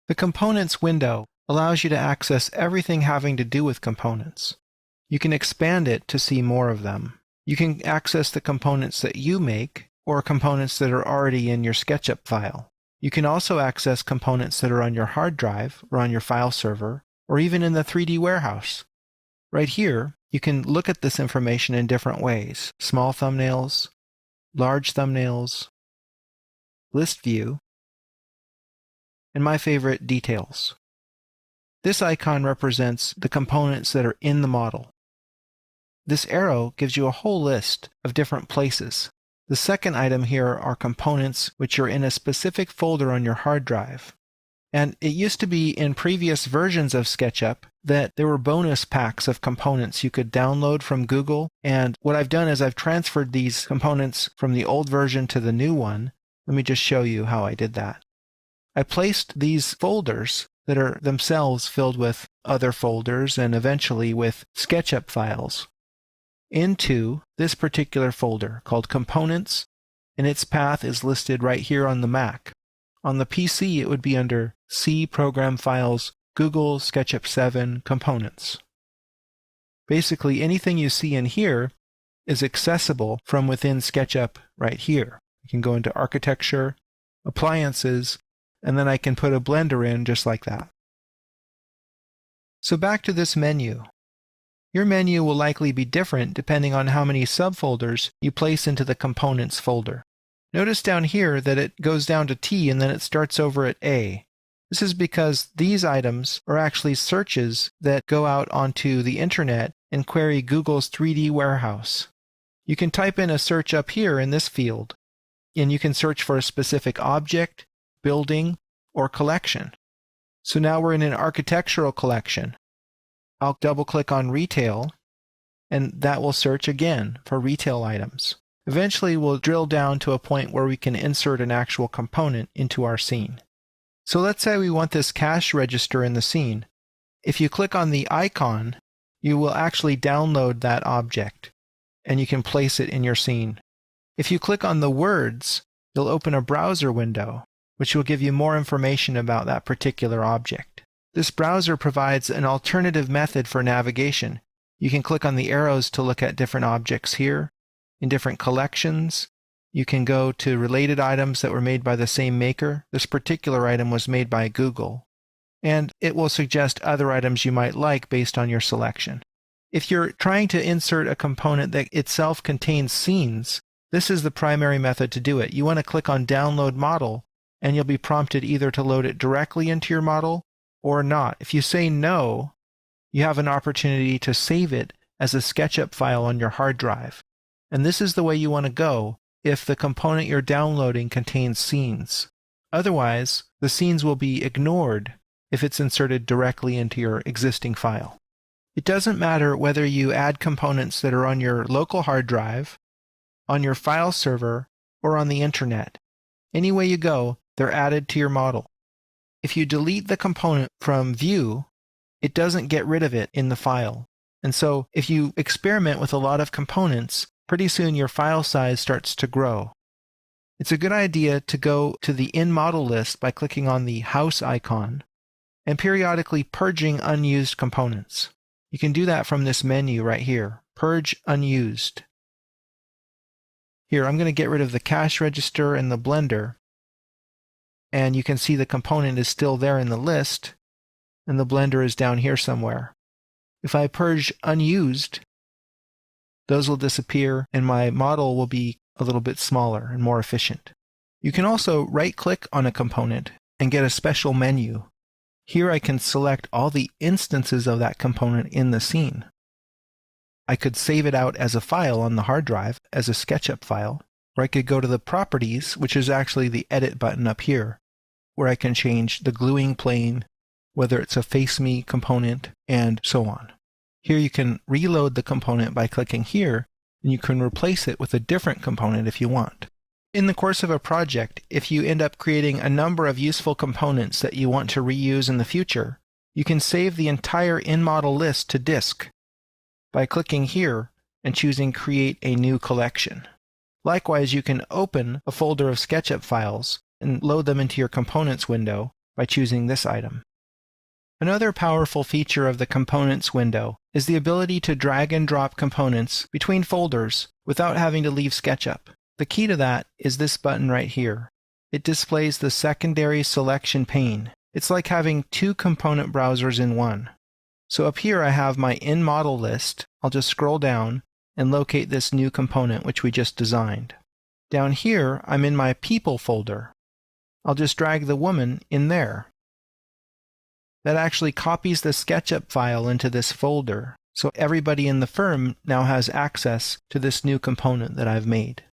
The Components window allows you to access everything having to do with components. You can expand it to see more of them. You can access the components that you make, or components that are already in your SketchUp file. You can also access components that are on your hard drive, or on your file server, or even in the 3D warehouse. Right here, you can look at this information in different ways: small thumbnails, large thumbnails, list view, and my favorite, details. This icon represents the components that are in the model. This arrow gives you a whole list of different places. The second item here are components which are in a specific folder on your hard drive. And it used to be in previous versions of SketchUp that there were bonus packs of components you could download from Google. And what I've done is I've transferred these components from the old version to the new one. Let me just show you how I did that. I placed these folders that are themselves filled with other folders and eventually with SketchUp files into this particular folder called Components, and its path is listed right here on the Mac. On the PC, it would be under C Program Files, Google SketchUp 7 Components. Basically, anything you see in here is accessible from within SketchUp right here. You can go into Architecture, Appliances, and then I can put a blender in just like that. So back to this menu. Your menu will likely be different depending on how many subfolders you place into the Components folder. Notice down here that it goes down to T and then it starts over at A. This is because these items are actually searches that go out onto the internet and query Google's 3D warehouse. You can type in a search up here in this field, and you can search for a specific object, building, or collection. So now we're in an architectural collection. I'll double-click on Retail, and that will search again for retail items. Eventually, we'll drill down to a point where we can insert an actual component into our scene. So let's say we want this cash register in the scene. If you click on the icon, you will actually download that object, and you can place it in your scene. If you click on the words, you'll open a browser window, which will give you more information about that particular object. This browser provides an alternative method for navigation. You can click on the arrows to look at different objects here, in different collections. You can go to related items that were made by the same maker. This particular item was made by Google. And it will suggest other items you might like based on your selection. If you're trying to insert a component that itself contains scenes, this is the primary method to do it. You want to click on Download Model, and you'll be prompted either to load it directly into your model or not. If you say no, you have an opportunity to save it as a SketchUp file on your hard drive. And this is the way you want to go if the component you're downloading contains scenes. Otherwise, the scenes will be ignored if it's inserted directly into your existing file. It doesn't matter whether you add components that are on your local hard drive, on your file server, or on the internet. Any way you go, they're added to your model. If you delete the component from View, it doesn't get rid of it in the file. And so if you experiment with a lot of components, pretty soon your file size starts to grow. It's a good idea to go to the In-Model list by clicking on the house icon and periodically purging unused components. You can do that from this menu right here, Purge Unused. Here, I'm going to get rid of the cash register and the blender, and you can see the component is still there in the list, and the blender is down here somewhere. If I purge unused, those will disappear, and my model will be a little bit smaller and more efficient. You can also right-click on a component and get a special menu. Here I can select all the instances of that component in the scene. I could save it out as a file on the hard drive as a SketchUp file, or I could go to the Properties, which is actually the Edit button up here, where I can change the gluing plane, whether it's a Face Me component, and so on. Here you can reload the component by clicking here, and you can replace it with a different component if you want. In the course of a project, if you end up creating a number of useful components that you want to reuse in the future, you can save the entire in-model list to disk by clicking here and choosing Create a New Collection. Likewise, you can open a folder of SketchUp files and load them into your Components window, by choosing this item. Another powerful feature of the Components window is the ability to drag and drop components between folders without having to leave SketchUp. The key to that is this button right here. It displays the secondary selection pane. It's like having two component browsers in one. So up here I have my in-model list. I'll just scroll down and locate this new component which we just designed. Down here, I'm in my People folder. I'll just drag the woman in there. That actually copies the SketchUp file into this folder, so everybody in the firm now has access to this new component that I've made.